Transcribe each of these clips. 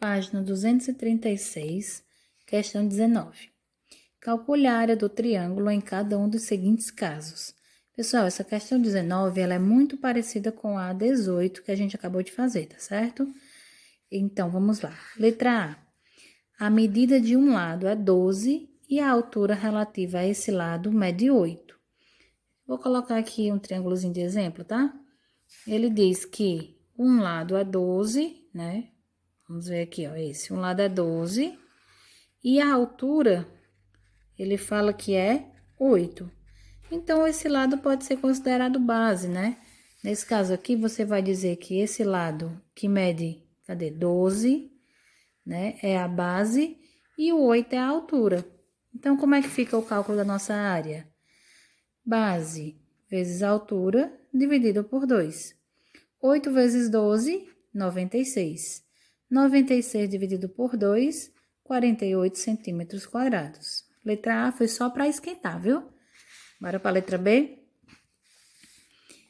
Página 236, questão 19. Calcule a área do triângulo em cada um dos seguintes casos. Pessoal, essa questão 19, ela é muito parecida com a 18 que a gente acabou de fazer, tá certo? Então, vamos lá. Letra A. A medida de um lado é 12 e a altura relativa a esse lado mede 8. Vou colocar aqui um triângulozinho de exemplo, tá? Ele diz que um lado é 12, né? Vamos ver aqui, ó, esse. Um lado é 12 e a altura, ele fala que é 8. Então, esse lado pode ser considerado base, né? Nesse caso aqui, você vai dizer que esse lado que mede, 12, né? É a base e o 8 é a altura. Então, como é que fica o cálculo da nossa área? Base vezes a altura dividido por 2. 8 vezes 12, 96. 96 dividido por 2, 48 centímetros quadrados. Letra A foi só para esquentar, viu? Bora para a letra B.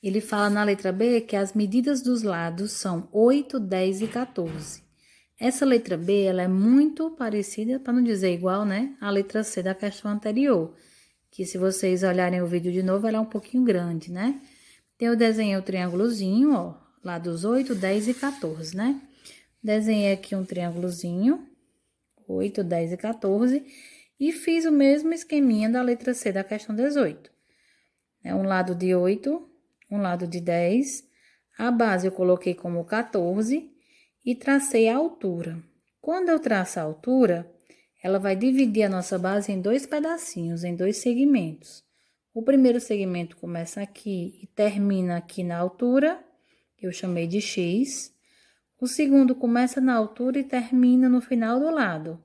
Ele fala na letra B que as medidas dos lados são 8, 10 e 14. Essa letra B, ela é muito parecida, para não dizer igual, né? A letra C da questão anterior. Que se vocês olharem o vídeo de novo, ela é um pouquinho grande, né? Então, eu desenhei o triângulozinho, ó, lados 8, 10 e 14, né? Desenhei aqui um triângulozinho, 8, 10 e 14, e fiz o mesmo esqueminha da letra C da questão 18. É um lado de 8, um lado de 10, a base eu coloquei como 14 e tracei a altura. Quando eu traço a altura, ela vai dividir a nossa base em dois pedacinhos, em dois segmentos. O primeiro segmento começa aqui e termina aqui na altura, que eu chamei de X. O segundo começa na altura e termina no final do lado.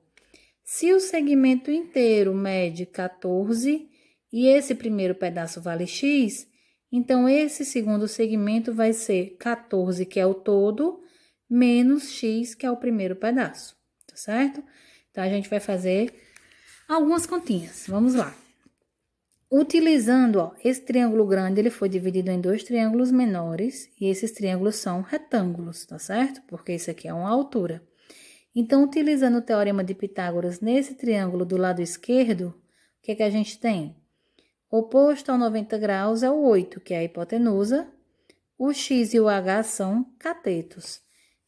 Se o segmento inteiro mede 14 e esse primeiro pedaço vale X, então esse segundo segmento vai ser 14, que é o todo, menos X, que é o primeiro pedaço, tá certo? Então, a gente vai fazer algumas continhas. Vamos lá. Utilizando, ó, esse triângulo grande, ele foi dividido em dois triângulos menores, e esses triângulos são retângulos, tá certo? Porque isso aqui é uma altura. Então, utilizando o teorema de Pitágoras nesse triângulo do lado esquerdo, o que é que a gente tem? Oposto ao 90 graus é o 8, que é a hipotenusa. O x e o h são catetos.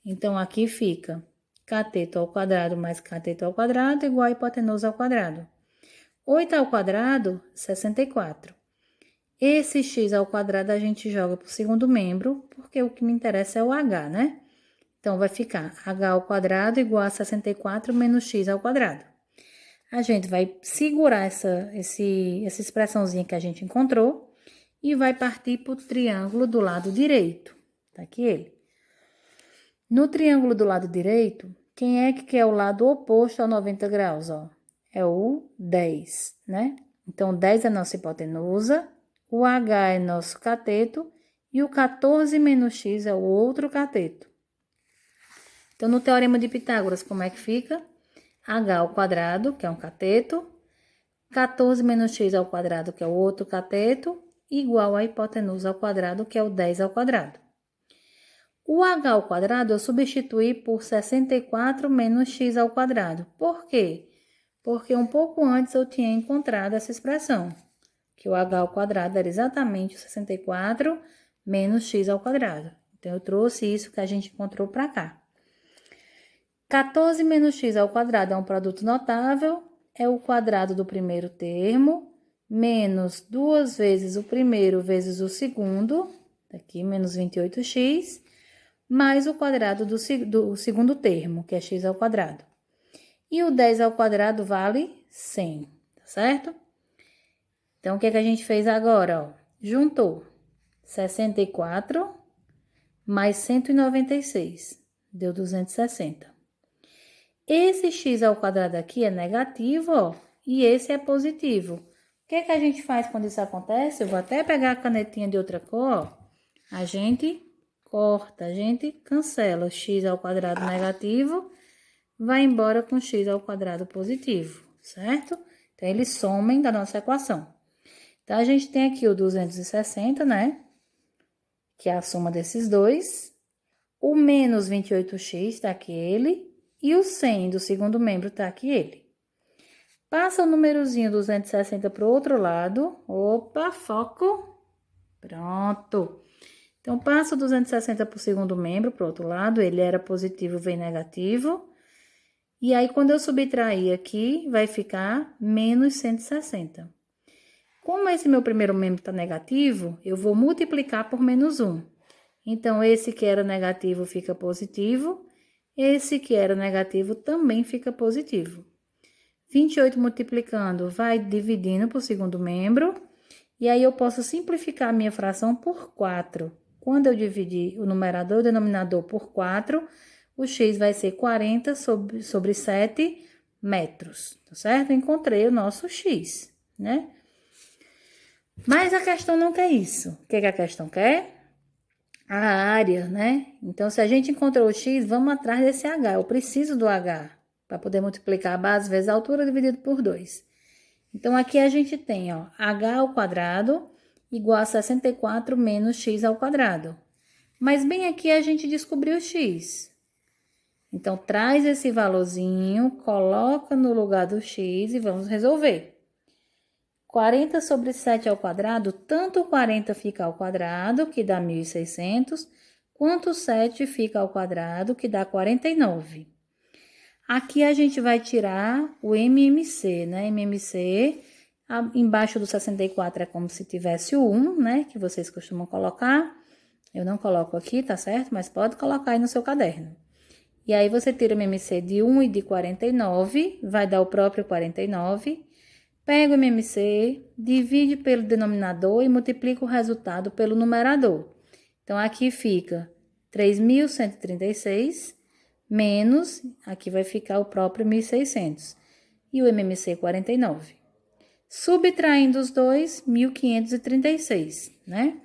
Então, aqui fica cateto ao quadrado mais cateto ao quadrado igual a hipotenusa ao quadrado. 8 ao quadrado, 64. Esse x ao quadrado a gente joga para o segundo membro, porque o que me interessa é o h, né? Então, vai ficar h ao quadrado igual a 64 menos x ao quadrado. A gente vai segurar essa expressãozinha que a gente encontrou e vai partir para o triângulo do lado direito. Tá aqui ele. No triângulo do lado direito, quem é que é o lado oposto ao 90 graus, ó? É o 10, né? Então, 10 é nossa hipotenusa, o h é nosso cateto e o 14 menos x é o outro cateto. Então, no teorema de Pitágoras, como é que fica? H ao quadrado, que é um cateto, 14 menos x ao quadrado, que é o outro cateto, igual a hipotenusa ao quadrado, que é o 10 ao quadrado. O h ao quadrado eu substituí por 64 menos x ao quadrado. Por quê? Porque um pouco antes eu tinha encontrado essa expressão, que o h ao quadrado era exatamente 64 menos x ao quadrado. Então, eu trouxe isso que a gente encontrou para cá. 14 menos x ao quadrado é um produto notável, é o quadrado do primeiro termo, menos 2 vezes o primeiro vezes o segundo, aqui menos 28x, mais o quadrado do segundo termo, que é x ao quadrado. E o 10 ao quadrado vale 100, tá certo? Então, o que é que a gente fez agora, ó? Juntou 64 mais 196, deu 260. Esse x ao quadrado aqui é negativo, ó, e esse é positivo. O que é que a gente faz quando isso acontece? Eu vou até pegar a canetinha de outra cor, ó. A gente corta, a gente cancela o x ao quadrado negativo, vai embora com x ao quadrado positivo, certo? Então, eles somem da nossa equação. Então, a gente tem aqui o 260, né? Que é a soma desses dois. O menos 28x tá aqui ele. E o 100 do segundo membro tá aqui ele. Passa o númerozinho 260 para o outro lado. Opa, foco. Pronto. Então, passa o 260 para o segundo membro, para o outro lado. Ele era positivo, vem negativo. E aí, quando eu subtrair aqui, vai ficar menos 160. Como esse meu primeiro membro está negativo, eu vou multiplicar por menos 1. Então, esse que era negativo fica positivo. Esse que era negativo também fica positivo. 28 multiplicando vai dividindo por segundo membro. E aí, eu posso simplificar a minha fração por 4. Quando eu dividir o numerador e o denominador por 4, o x vai ser 40 sobre 7 metros, tá certo? Encontrei o nosso x, né? Mas a questão não quer isso. O que a questão quer? A área, né? Então, se a gente encontrou o x, vamos atrás desse h. Eu preciso do h para poder multiplicar a base vezes a altura dividido por 2. Então, aqui a gente tem, ó, h ao quadrado igual a 64 menos x ao quadrado. Mas bem aqui a gente descobriu o x. Então, traz esse valorzinho, coloca no lugar do x e vamos resolver. 40 sobre 7 ao quadrado, tanto o 40 fica ao quadrado, que dá 1.600, quanto o 7 fica ao quadrado, que dá 49. Aqui a gente vai tirar o MMC, né? MMC, embaixo do 64 é como se tivesse o 1, né? Que vocês costumam colocar. Eu não coloco aqui, tá certo? Mas pode colocar aí no seu caderno. E aí, você tira o MMC de 1 e de 49, vai dar o próprio 49. Pega o MMC, divide pelo denominador e multiplica o resultado pelo numerador. Então, aqui fica 3.136 menos, aqui vai ficar o próprio 1.600. E o MMC 49. Subtraindo os dois, 1.536, né?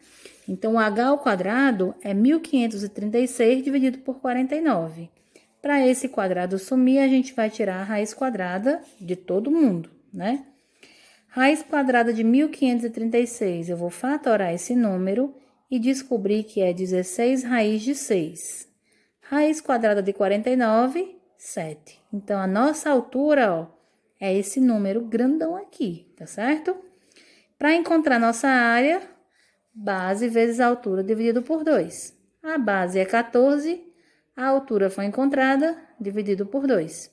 Então, o h ao quadrado é 1.536 dividido por 49. Para esse quadrado sumir, a gente vai tirar a raiz quadrada de todo mundo, né? Raiz quadrada de 1.536, eu vou fatorar esse número e descobrir que é 16 raiz de 6. Raiz quadrada de 49, 7. Então, a nossa altura, ó, é esse número grandão aqui, tá certo? Para encontrar nossa área, base vezes a altura dividido por 2. A base é 14, a altura foi encontrada, dividido por 2.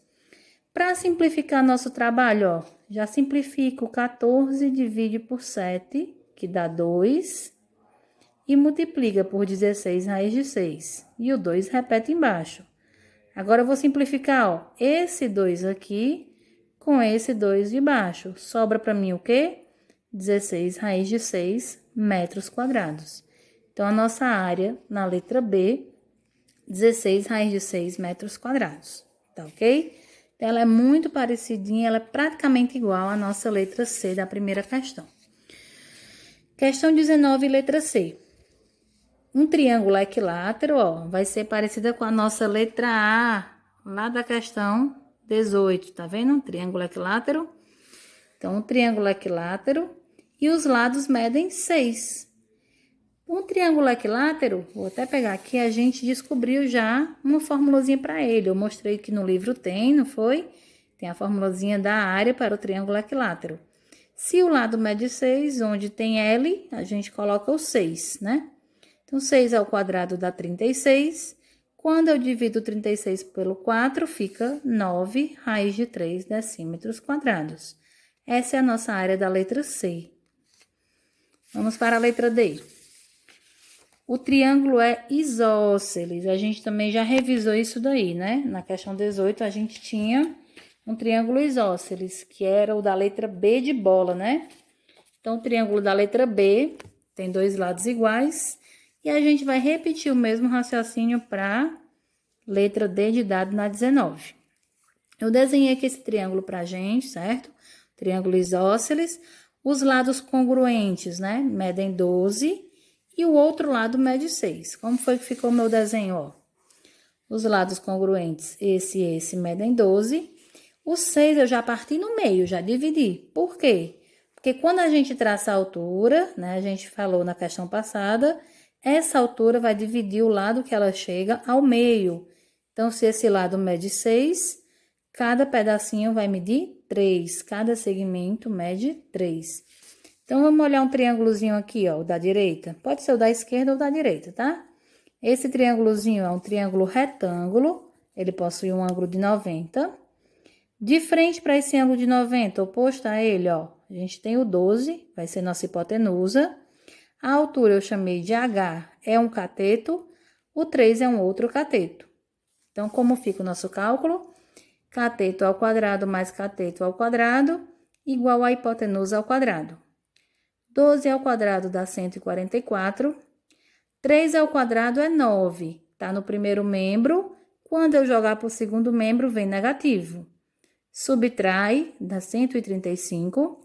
Para simplificar nosso trabalho, ó, já simplifico 14 divide por 7, que dá 2, e multiplica por 16 raiz de 6. E o 2 repete embaixo. Agora, eu vou simplificar, ó, esse 2 aqui com esse 2 de baixo. Sobra para mim o quê? 16 raiz de 6 metros quadrados. Então, a nossa área, na letra B, 16 raiz de 6 metros quadrados, tá ok? Então, ela é muito parecidinha, ela é praticamente igual à nossa letra C da primeira questão. Questão 19, letra C. Um triângulo equilátero, ó, vai ser parecida com a nossa letra A, lá da questão 18, tá vendo? Um triângulo equilátero. Então, um triângulo equilátero e os lados medem 6. Um triângulo equilátero, vou até pegar aqui, a gente descobriu já uma formulazinha para ele. Eu mostrei que no livro tem, não foi? Tem a formulazinha da área para o triângulo equilátero. Se o lado mede 6, onde tem L, a gente coloca o 6, né? Então, 6 ao quadrado dá 36. Quando eu divido 36 pelo 4, fica 9 raiz de 3 decímetros quadrados. Essa é a nossa área da letra C. Vamos para a letra D. O triângulo é isósceles. A gente também já revisou isso daí, né? Na questão 18, a gente tinha um triângulo isósceles, que era o da letra B de bola, né? Então, o triângulo da letra B tem dois lados iguais. E a gente vai repetir o mesmo raciocínio para letra D de dado na 19. Eu desenhei aqui esse triângulo para a gente, certo? Triângulo isósceles. Os lados congruentes, né? Medem 12 e o outro lado mede 6. Como foi que ficou o meu desenho, ó? Os lados congruentes, esse e esse, medem 12. O 6 eu já parti no meio, já dividi. Por quê? Porque quando a gente traça a altura, né? A gente falou na questão passada, essa altura vai dividir o lado que ela chega ao meio. Então, se esse lado mede 6, cada pedacinho vai medir 3. Cada segmento mede 3. Então, vamos olhar um triângulozinho aqui, ó, o da direita. Pode ser o da esquerda ou da direita, tá? Esse triângulozinho é um triângulo retângulo. Ele possui um ângulo de 90. De frente para esse ângulo de 90, oposto a ele, ó, a gente tem o 12, vai ser nossa hipotenusa. A altura eu chamei de H, é um cateto. O 3 é um outro cateto. Então, como fica o nosso cálculo? Cateto ao quadrado mais cateto ao quadrado, igual a hipotenusa ao quadrado. 12 ao quadrado dá 144. 3 ao quadrado é 9. Tá no primeiro membro. Quando eu jogar para o segundo membro, vem negativo. Subtrai, dá 135.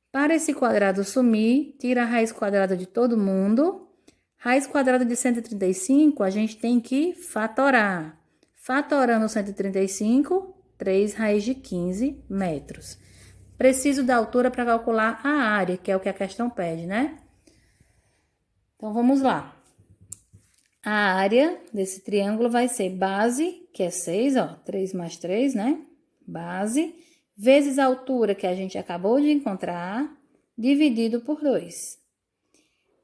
Para esse quadrado sumir, tira a raiz quadrada de todo mundo. Raiz quadrada de 135, a gente tem que fatorar. Fatorando 135, 3 raiz de 15 metros. Preciso da altura para calcular a área, que é o que a questão pede, né? Então, vamos lá. A área desse triângulo vai ser base, que é 6, ó, 3 mais 3, né? Base, vezes a altura que a gente acabou de encontrar, dividido por 2.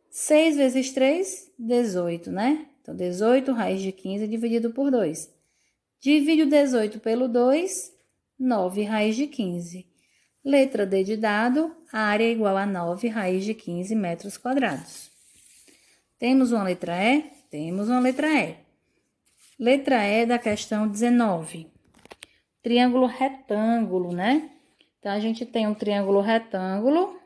6 vezes 3, 18, né? Então, 18 raiz de 15 dividido por 2. Divide o 18 pelo 2, 9 raiz de 15. Letra D de dado, a área é igual a 9 raiz de 15 metros quadrados. Temos uma letra E? Temos uma letra E. Letra E da questão 19. Triângulo retângulo, né? Então, a gente tem um triângulo retângulo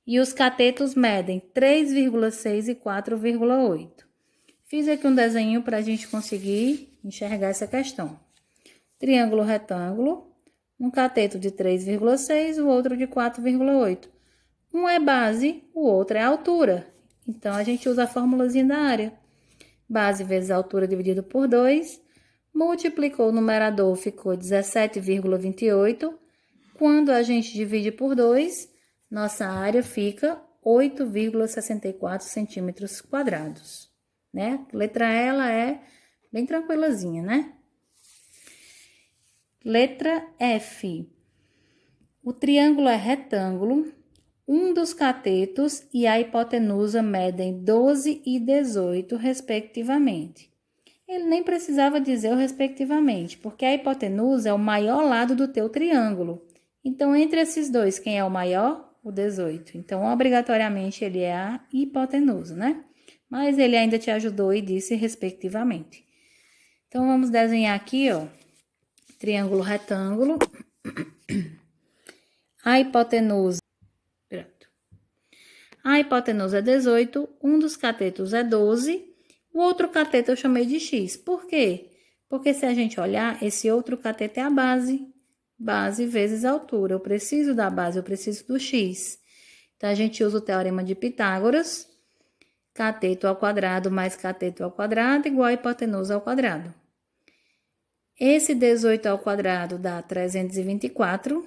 e os catetos medem 3,6 e 4,8. Fiz aqui um desenho para a gente conseguir enxergar essa questão. Triângulo retângulo, um cateto de 3,6, o outro de 4,8. Um é base, o outro é altura. Então, a gente usa a formulazinha da área. Base vezes altura dividido por 2. Multiplicou o numerador, ficou 17,28. Quando a gente divide por 2, nossa área fica 8,64 centímetros quadrados, né? Letra E, ela é bem tranquilazinha, né? Letra F. O triângulo é retângulo, um dos catetos e a hipotenusa medem 12 e 18, respectivamente. Ele nem precisava dizer o respectivamente, porque a hipotenusa é o maior lado do teu triângulo. Então, entre esses dois, quem é o maior? O 18. Então, obrigatoriamente, ele é a hipotenusa, né? Mas ele ainda te ajudou e disse respectivamente. Então, vamos desenhar aqui, ó, triângulo retângulo. A hipotenusa, pronto. A hipotenusa é 18, um dos catetos é 12, o outro cateto eu chamei de x. Por quê? Porque se a gente olhar, esse outro cateto é a base. Base vezes altura. Eu preciso da base, eu preciso do x. Então, a gente usa o teorema de Pitágoras. Cateto ao quadrado mais cateto ao quadrado igual a hipotenusa ao quadrado. Esse 18 ao quadrado dá 324.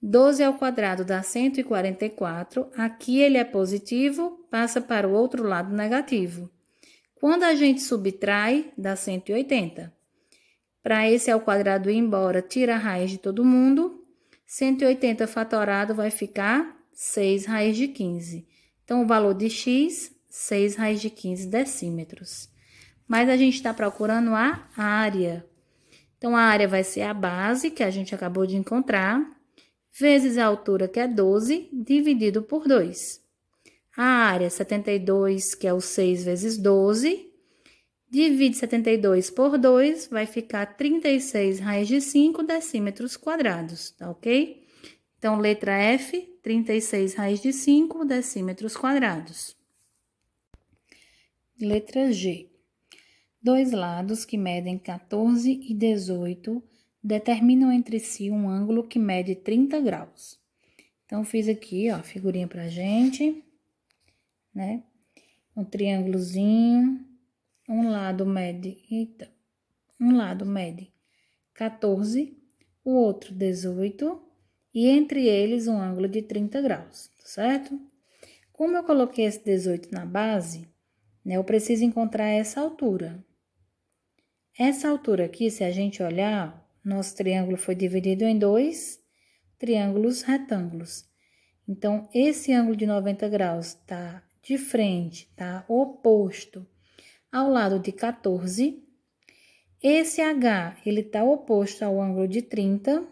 12 ao quadrado dá 144. Aqui ele é positivo, passa para o outro lado negativo. Quando a gente subtrai, dá 180. Para esse ao quadrado ir embora, tira a raiz de todo mundo. 180 fatorado vai ficar 6 raiz de 15. Então, o valor de x, 6 raiz de 15 decímetros. Mas a gente está procurando a área. Então, a área vai ser a base, que a gente acabou de encontrar, vezes a altura, que é 12, dividido por 2. A área, 72, que é o 6 vezes 12, divide 72 por 2, vai ficar 36 raiz de 5 decímetros quadrados, tá ok? Então, letra F, 36 raiz de 5 decímetros quadrados. Letra G. Dois lados que medem 14 e 18 determinam entre si um ângulo que mede 30 graus. Então, fiz aqui, ó, a figurinha pra gente, né? Um triângulozinho, um lado mede 14, o outro 18, e entre eles um ângulo de 30 graus, certo? Como eu coloquei esse 18 na base, né, eu preciso encontrar essa altura. Essa altura aqui, se a gente olhar, nosso triângulo foi dividido em 2 triângulos retângulos. Então, esse ângulo de 90 graus está de frente, tá oposto ao lado de 14. Esse H, ele está oposto ao ângulo de 30,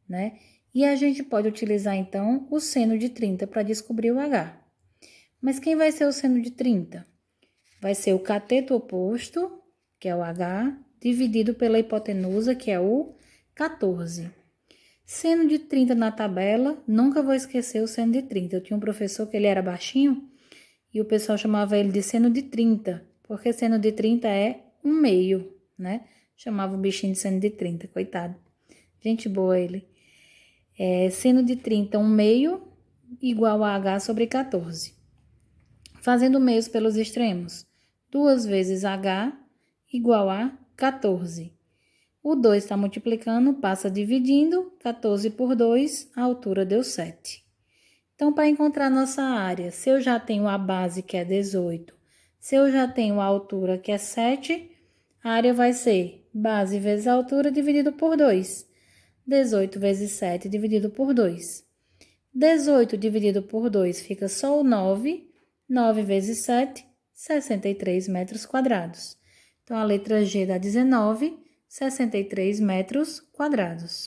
né? E a gente pode utilizar, então, o seno de 30 para descobrir o H. Mas quem vai ser o seno de 30? Vai ser o cateto oposto, que é o H, dividido pela hipotenusa, que é o 14. Seno de 30 na tabela, nunca vou esquecer o seno de 30. Eu tinha um professor que ele era baixinho e o pessoal chamava ele de seno de 30, porque seno de 30 é 1/2, né? Chamava o bichinho de seno de 30, coitado. Gente boa ele. Seno de 30, 1/2, igual a H sobre 14. Fazendo meios pelos extremos. 2 vezes H igual a 14. O 2 está multiplicando, passa dividindo, 14 por 2, a altura deu 7. Então, para encontrar nossa área, se eu já tenho a base, que é 18, se eu já tenho a altura, que é 7, a área vai ser base vezes a altura dividido por 2. 18 vezes 7 dividido por 2. 18 dividido por 2 fica só o 9. 9 vezes 7, 63 metros quadrados. Então, a letra G dá 19, 63 metros quadrados.